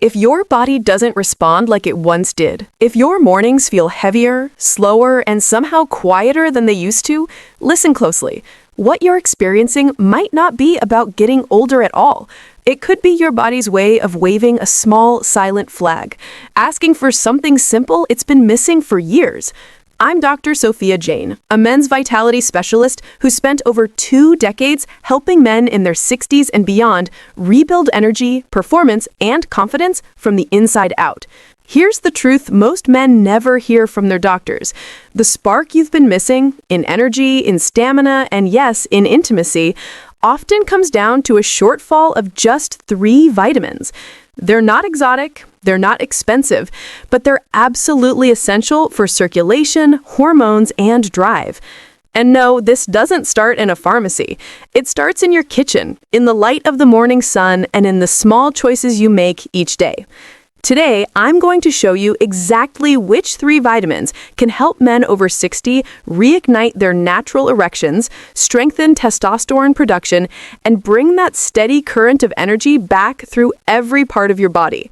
If your body doesn't respond like it once did, if your mornings feel heavier, slower, and somehow quieter than they used to, listen closely. What you're experiencing might not be about getting older at all. It could be your body's way of waving a small, silent flag, asking for something simple it's been missing for years. I'm Dr. Sophia Jain, a men's vitality specialist who spent over 2 decades helping men in their 60s and beyond rebuild energy, performance, and confidence from the inside out. Here's the truth most men never hear from their doctors. The spark you've been missing, in energy, in stamina, and yes, in intimacy, often comes down to a shortfall of just 3 vitamins. They're not exotic, they're not expensive, but they're absolutely essential for circulation, hormones, and drive. And no, this doesn't start in a pharmacy. It starts in your kitchen, in the light of the morning sun, and in the small choices you make each day. Today, I'm going to show you exactly which 3 vitamins can help men over 60 reignite their natural erections, strengthen testosterone production, and bring that steady current of energy back through every part of your body.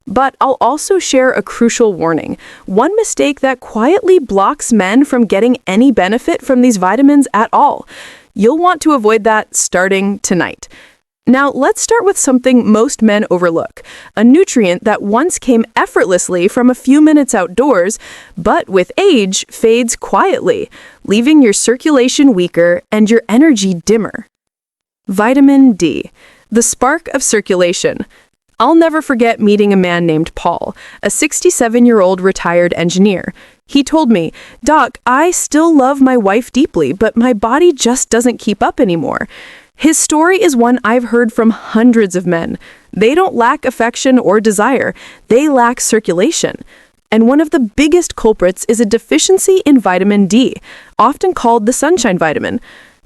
But I'll also share a crucial warning, one mistake that quietly blocks men from getting any benefit from these vitamins at all. You'll want to avoid that starting tonight. Now, let's start with something most men overlook, a nutrient that once came effortlessly from a few minutes outdoors, but with age fades quietly, leaving your circulation weaker and your energy dimmer. Vitamin D, the spark of circulation. I'll never forget meeting a man named Paul, a 67-year-old retired engineer. He told me, "Doc, I still love my wife deeply, but my body just doesn't keep up anymore." His story is one I've heard from hundreds of men. They don't lack affection or desire, they lack circulation. And one of the biggest culprits is a deficiency in vitamin D, often called the sunshine vitamin.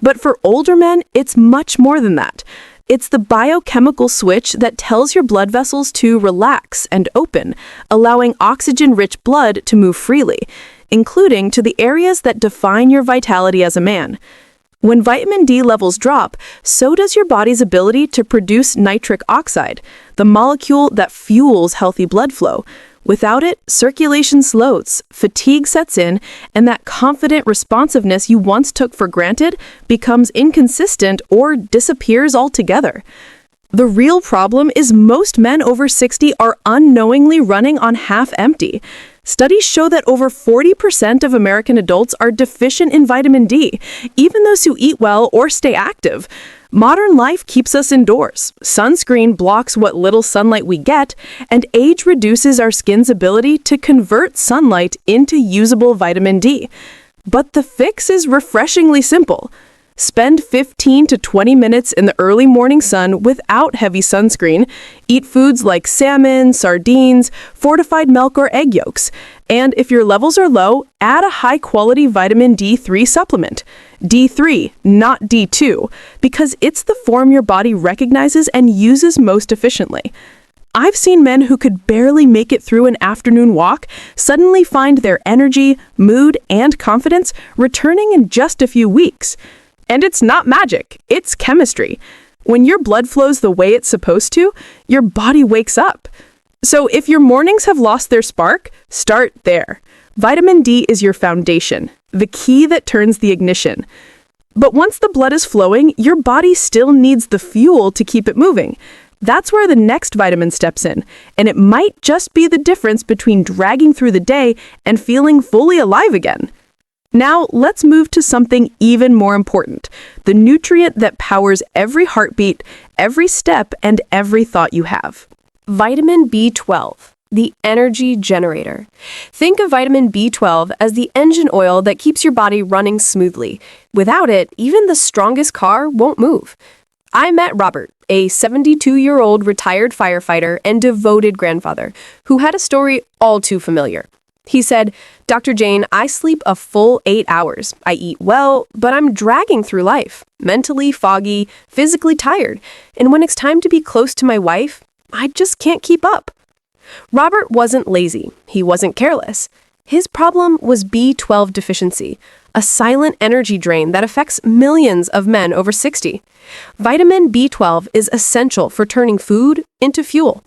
But for older men, it's much more than that. It's the biochemical switch that tells your blood vessels to relax and open, allowing oxygen-rich blood to move freely, including to the areas that define your vitality as a man. When vitamin D levels drop, so does your body's ability to produce nitric oxide, the molecule that fuels healthy blood flow. Without it, circulation slows, fatigue sets in, and that confident responsiveness you once took for granted becomes inconsistent or disappears altogether. The real problem is most men over 60 are unknowingly running on half empty. Studies show that over 40% of American adults are deficient in vitamin D, even those who eat well or stay active. Modern life keeps us indoors. Sunscreen blocks what little sunlight we get, and age reduces our skin's ability to convert sunlight into usable vitamin D. But the fix is refreshingly simple. Spend 15 to 20 minutes in the early morning sun without heavy sunscreen. Eat foods like salmon, sardines, fortified milk, or egg yolks. And if your levels are low, add a high-quality vitamin D3 supplement. D3, not D2, because it's the form your body recognizes and uses most efficiently. I've seen men who could barely make it through an afternoon walk suddenly find their energy, mood, and confidence returning in just a few weeks. And it's not magic, it's chemistry. When your blood flows the way it's supposed to, your body wakes up. So if your mornings have lost their spark, start there. Vitamin D is your foundation, the key that turns the ignition. But once the blood is flowing, your body still needs the fuel to keep it moving. That's where the next vitamin steps in, and it might just be the difference between dragging through the day and feeling fully alive again. Now, let's move to something even more important, the nutrient that powers every heartbeat, every step, and every thought you have. Vitamin B12, the energy generator. Think of vitamin B12 as the engine oil that keeps your body running smoothly. Without it, even the strongest car won't move. I met Robert, a 72-year-old retired firefighter and devoted grandfather, who had a story all too familiar. He said, "Dr. Jain, I sleep a full 8 hours. I eat well, but I'm dragging through life, mentally foggy, physically tired. And when it's time to be close to my wife, I just can't keep up." Robert wasn't lazy. He wasn't careless. His problem was B12 deficiency, a silent energy drain that affects millions of men over 60. Vitamin B12 is essential for turning food into fuel.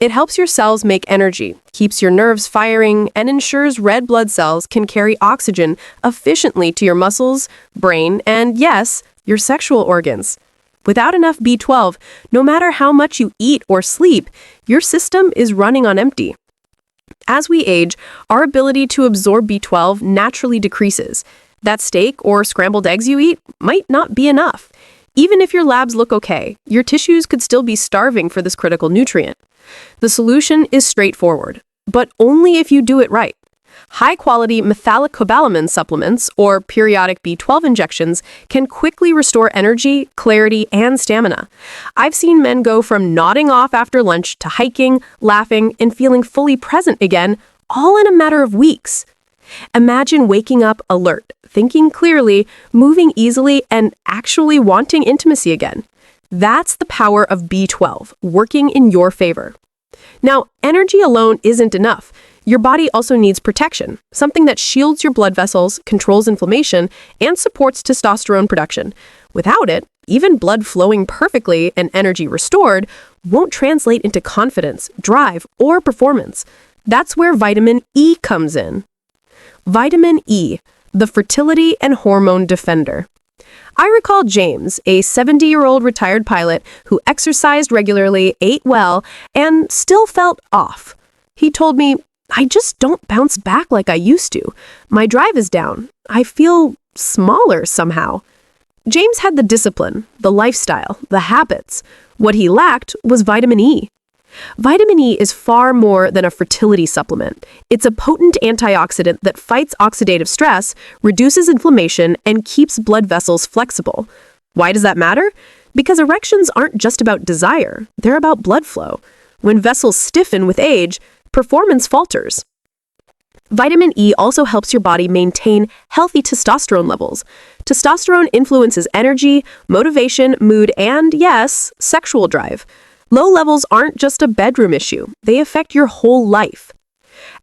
It helps your cells make energy, keeps your nerves firing, and ensures red blood cells can carry oxygen efficiently to your muscles, brain, and yes, your sexual organs. Without enough B12, no matter how much you eat or sleep, your system is running on empty. As we age, our ability to absorb B12 naturally decreases. That steak or scrambled eggs you eat might not be enough. Even if your labs look okay, your tissues could still be starving for this critical nutrient. The solution is straightforward, but only if you do it right. High-quality methylcobalamin supplements, or periodic B12 injections, can quickly restore energy, clarity, and stamina. I've seen men go from nodding off after lunch to hiking, laughing, and feeling fully present again, all in a matter of weeks. Imagine waking up alert, thinking clearly, moving easily, and actually wanting intimacy again. That's the power of B12, working in your favor. Now, energy alone isn't enough. Your body also needs protection, something that shields your blood vessels, controls inflammation, and supports testosterone production. Without it, even blood flowing perfectly and energy restored won't translate into confidence, drive, or performance. That's where vitamin E comes in. Vitamin E, the fertility and hormone defender. I recall James, a 70-year-old retired pilot who exercised regularly, ate well, and still felt off. He told me, "I just don't bounce back like I used to. My drive is down. I feel smaller somehow." James had the discipline, the lifestyle, the habits. What he lacked was vitamin E. Vitamin E is far more than a fertility supplement. It's a potent antioxidant that fights oxidative stress, reduces inflammation, and keeps blood vessels flexible. Why does that matter? Because erections aren't just about desire, they're about blood flow. When vessels stiffen with age, performance falters. Vitamin E also helps your body maintain healthy testosterone levels. Testosterone influences energy, motivation, mood, and, yes, sexual drive. Low levels aren't just a bedroom issue, they affect your whole life.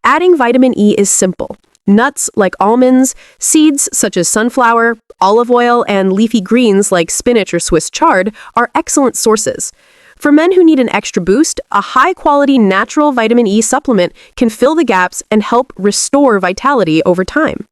Adding vitamin E is simple. Nuts like almonds, seeds such as sunflower, olive oil, and leafy greens like spinach or Swiss chard are excellent sources. For men who need an extra boost, a high-quality natural vitamin E supplement can fill the gaps and help restore vitality over time.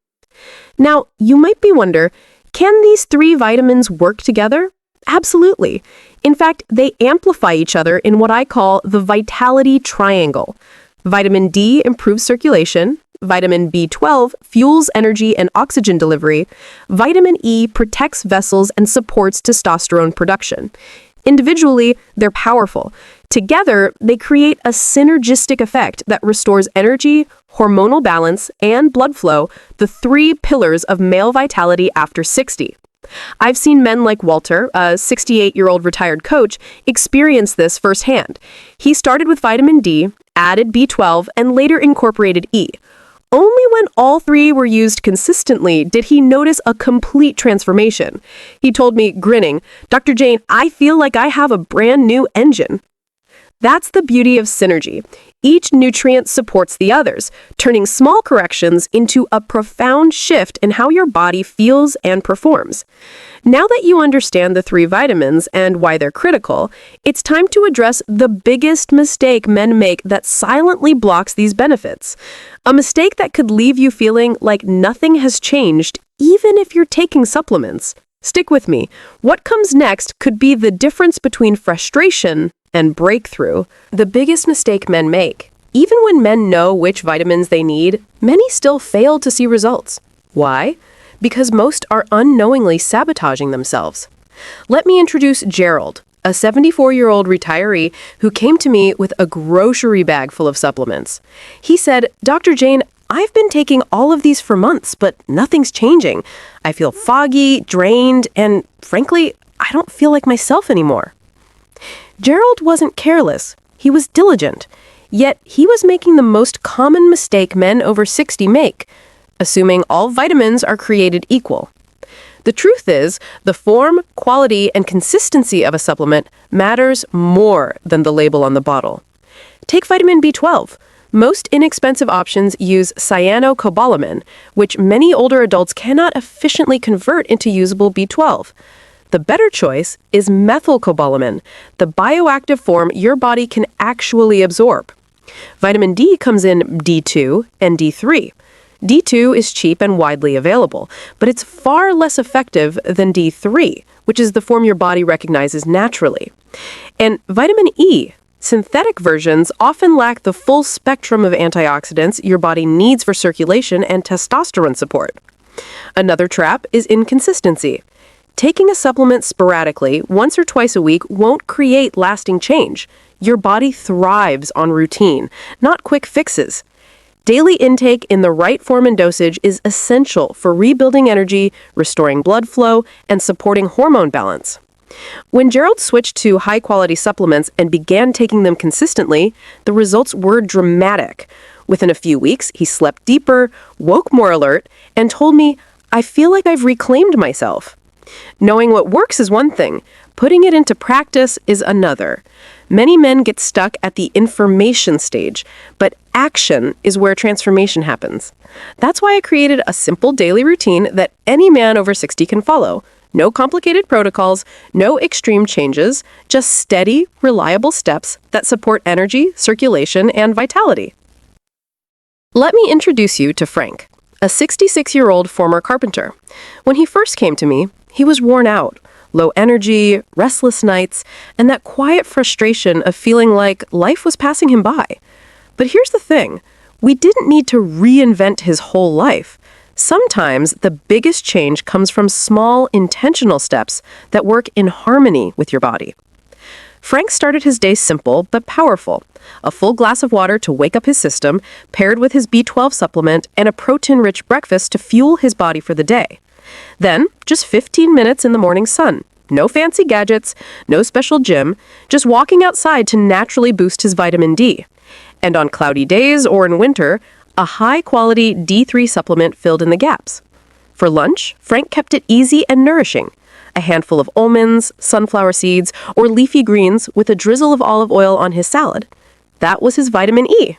Now, you might be wondering, can these three vitamins work together? Absolutely. In fact, they amplify each other in what I call the vitality triangle. Vitamin D improves circulation, vitamin B12 fuels energy and oxygen delivery, vitamin E protects vessels and supports testosterone production. Individually, they're powerful. Together, they create a synergistic effect that restores energy, hormonal balance, and blood flow, the three pillars of male vitality after 60. I've seen men like Walter, a 68-year-old retired coach, experience this firsthand. He started with vitamin D, added B12, and later incorporated E. Only when all three were used consistently did he notice a complete transformation. He told me, grinning, "Dr. Jain, I feel like I have a brand new engine." That's the beauty of synergy. Each nutrient supports the others, turning small corrections into a profound shift in how your body feels and performs. Now that you understand the three vitamins and why they're critical, it's time to address the biggest mistake men make that silently blocks these benefits. A mistake that could leave you feeling like nothing has changed, even if you're taking supplements. Stick with me. What comes next could be the difference between frustration and breakthrough. The biggest mistake men make. Even when men know which vitamins they need, many still fail to see results. Why? Because most are unknowingly sabotaging themselves. Let me introduce Gerald, a 74-year-old retiree who came to me with a grocery bag full of supplements. He said, "Dr. Jain, I've been taking all of these for months, but nothing's changing. I feel foggy, drained, and frankly, I don't feel like myself anymore." Gerald wasn't careless. He was diligent. Yet he was making the most common mistake men over 60 make, assuming all vitamins are created equal. The truth is, the form, quality, and consistency of a supplement matters more than the label on the bottle. Take vitamin B12. Most inexpensive options use cyanocobalamin, which many older adults cannot efficiently convert into usable B12. The better choice is methylcobalamin, the bioactive form your body can actually absorb. Vitamin D comes in D2 and D3. D2 is cheap and widely available, but it's far less effective than D3, which is the form your body recognizes naturally. And vitamin E, synthetic versions often lack the full spectrum of antioxidants your body needs for circulation and testosterone support. Another trap is inconsistency. Taking a supplement sporadically, once or twice a week, won't create lasting change. Your body thrives on routine, not quick fixes. Daily intake in the right form and dosage is essential for rebuilding energy, restoring blood flow, and supporting hormone balance. When Gerald switched to high-quality supplements and began taking them consistently, the results were dramatic. Within a few weeks, he slept deeper, woke more alert, and told me, "I feel like I've reclaimed myself." Knowing what works is one thing. Putting it into practice is another. Many men get stuck at the information stage, but action is where transformation happens. That's why I created a simple daily routine that any man over 60 can follow. No complicated protocols, no extreme changes, just steady, reliable steps that support energy, circulation, and vitality. Let me introduce you to Frank, a 66-year-old former carpenter. When he first came to me, he was worn out, low energy, restless nights, and that quiet frustration of feeling like life was passing him by. But here's the thing, we didn't need to reinvent his whole life. Sometimes the biggest change comes from small, intentional steps that work in harmony with your body. Frank started his day simple but powerful. A full glass of water to wake up his system, paired with his B12 supplement and a protein-rich breakfast to fuel his body for the day. Then, just 15 minutes in the morning sun. No fancy gadgets, no special gym, just walking outside to naturally boost his vitamin D. And on cloudy days or in winter, a high-quality D3 supplement filled in the gaps. For lunch, Frank kept it easy and nourishing. A handful of almonds, sunflower seeds, or leafy greens with a drizzle of olive oil on his salad. That was his vitamin E.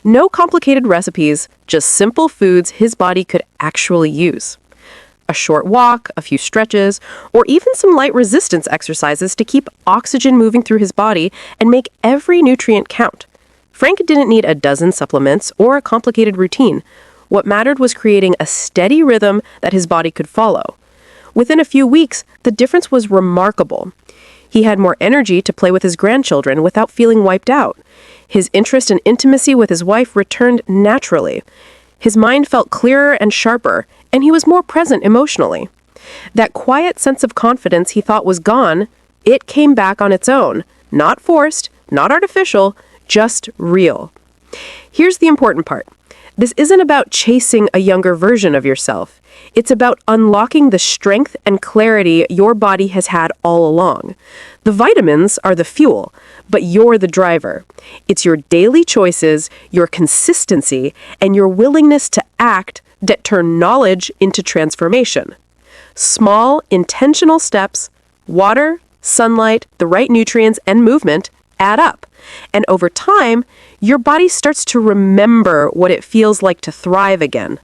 No complicated recipes, just simple foods his body could actually use. A short walk, a few stretches, or even some light resistance exercises to keep oxygen moving through his body and make every nutrient count. Frank didn't need a dozen supplements or a complicated routine. What mattered was creating a steady rhythm that his body could follow. Within a few weeks, the difference was remarkable. He had more energy to play with his grandchildren without feeling wiped out. His interest and intimacy with his wife returned naturally. His mind felt clearer and sharper, and he was more present emotionally. That quiet sense of confidence he thought was gone, it came back on its own. Not forced, not artificial, just real. Here's the important part. This isn't about chasing a younger version of yourself. It's about unlocking the strength and clarity your body has had all along. The vitamins are the fuel, but you're the driver. It's your daily choices, your consistency, and your willingness to act that turn knowledge into transformation. Small, intentional steps, water, sunlight, the right nutrients, and movement add up. And over time, your body starts to remember what it feels like to thrive again.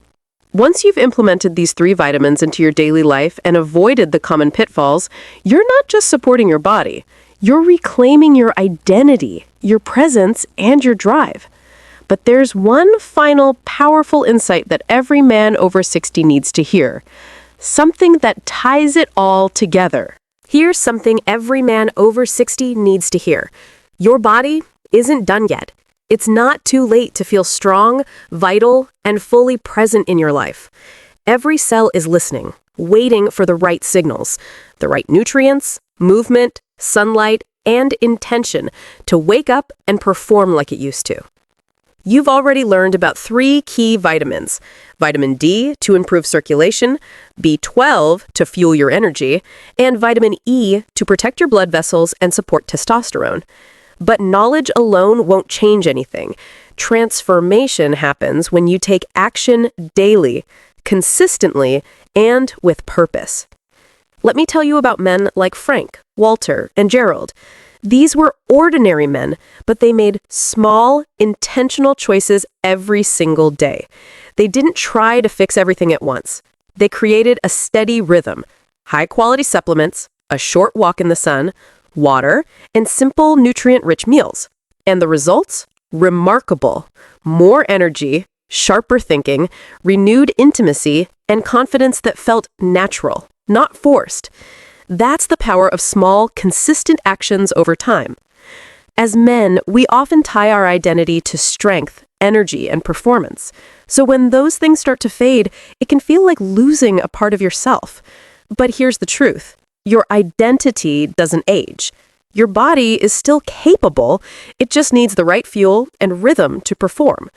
Once you've implemented these 3 vitamins into your daily life and avoided the common pitfalls, you're not just supporting your body, you're reclaiming your identity, your presence, and your drive. But there's one final powerful insight that every man over 60 needs to hear. Something that ties it all together. Here's something every man over 60 needs to hear. Your body isn't done yet. It's not too late to feel strong, vital, and fully present in your life. Every cell is listening, waiting for the right signals, the right nutrients, movement, sunlight, and intention to wake up and perform like it used to. You've already learned about 3 key vitamins. Vitamin D to improve circulation, B12 to fuel your energy, and vitamin E to protect your blood vessels and support testosterone. But knowledge alone won't change anything. Transformation happens when you take action daily, consistently, and with purpose. Let me tell you about men like Frank, Walter, and Gerald. These were ordinary men, but they made small, intentional choices every single day. They didn't try to fix everything at once. They created a steady rhythm, high-quality supplements, a short walk in the sun, water, and simple nutrient-rich meals. And the results? Remarkable. More energy, sharper thinking, renewed intimacy, and confidence that felt natural, not forced. That's the power of small, consistent actions over time. As men, we often tie our identity to strength, energy, and performance. So when those things start to fade, it can feel like losing a part of yourself. But here's the truth. Your identity doesn't age. Your body is still capable, it just needs the right fuel and rhythm to perform.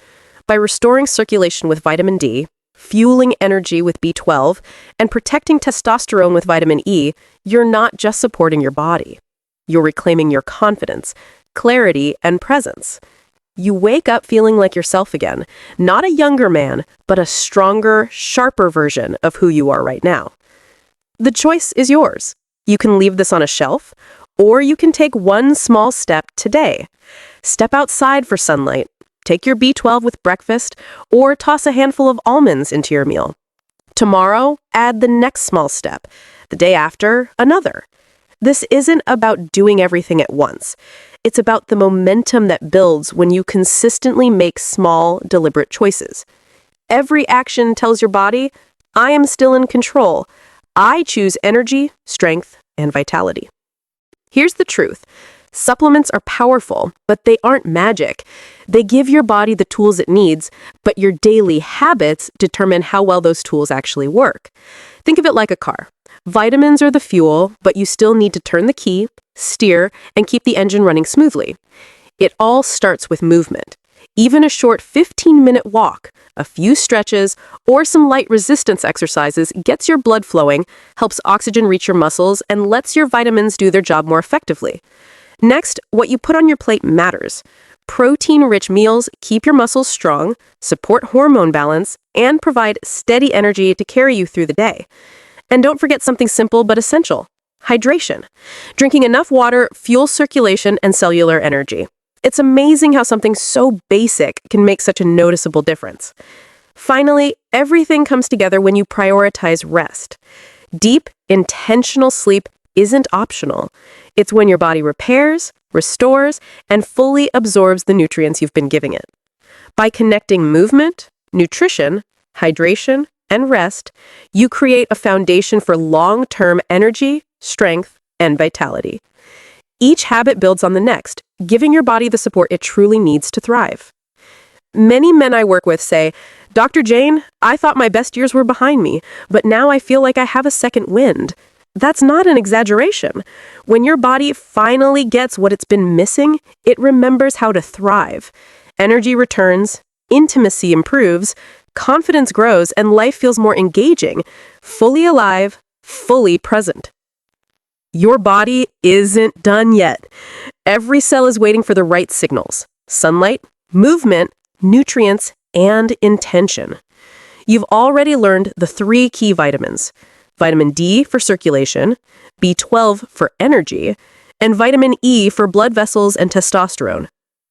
By restoring circulation with vitamin D, fueling energy with B12, and protecting testosterone with vitamin E, you're not just supporting your body. You're reclaiming your confidence, clarity, and presence. You wake up feeling like yourself again, not a younger man, but a stronger, sharper version of who you are right now. The choice is yours. You can leave this on a shelf, or you can take one small step today. Step outside for sunlight, take your B12 with breakfast, or toss a handful of almonds into your meal. Tomorrow, add the next small step. The day after, another. This isn't about doing everything at once. It's about the momentum that builds when you consistently make small, deliberate choices. Every action tells your body, I am still in control. I choose energy, strength, and vitality. Here's the truth. Supplements are powerful, but they aren't magic. They give your body the tools it needs, but your daily habits determine how well those tools actually work. Think of it like a car. Vitamins are the fuel, but you still need to turn the key, steer, and keep the engine running smoothly. It all starts with movement. Even a short 15-minute walk, a few stretches, or some light resistance exercises gets your blood flowing, helps oxygen reach your muscles, and lets your vitamins do their job more effectively. Next, what you put on your plate matters. Protein-rich meals keep your muscles strong, support hormone balance, and provide steady energy to carry you through the day. And don't forget something simple but essential: hydration. Drinking enough water fuels circulation and cellular energy. It's amazing how something so basic can make such a noticeable difference. Finally, everything comes together when you prioritize rest. Deep, intentional sleep isn't optional. It's when your body repairs, restores, and fully absorbs the nutrients you've been giving it. By connecting movement, nutrition, hydration, and rest, you create a foundation for long-term energy, strength, and vitality. Each habit builds on the next, giving your body the support it truly needs to thrive. Many men I work with say, Dr. Jain, I thought my best years were behind me, but now I feel like I have a second wind. That's not an exaggeration. When your body finally gets what it's been missing, it remembers how to thrive. Energy returns, intimacy improves, confidence grows, and life feels more engaging, fully alive, fully present. Your body isn't done yet. Every cell is waiting for the right signals: sunlight, movement, nutrients, and intention. You've already learned the 3 key vitamins: vitamin D for circulation, B12 for energy, and vitamin E for blood vessels and testosterone.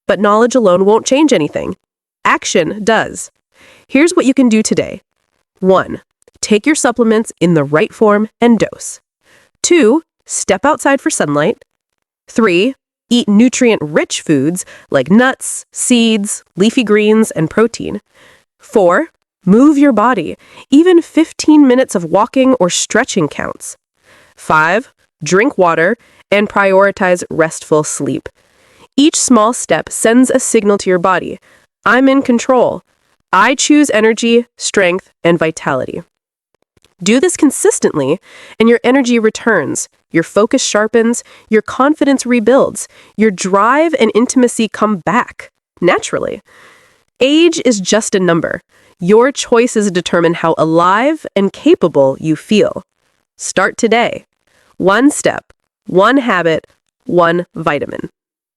But knowledge alone won't change anything. Action does. Here's what you can do today. 1. Take your supplements in the right form and dose. 2. Step outside for sunlight. 3. Eat nutrient-rich foods like nuts, seeds, leafy greens, and protein. 4. Move your body. Even 15 minutes of walking or stretching counts. 5. Drink water and prioritize restful sleep. Each small step sends a signal to your body. I'm in control. I choose energy, strength, and vitality. Do this consistently, and your energy returns, your focus sharpens, your confidence rebuilds, your drive and intimacy come back, naturally. Age is just a number. Your choices determine how alive and capable you feel. Start today. 1 step, 1 habit, 1 vitamin.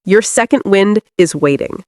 Your second wind is waiting.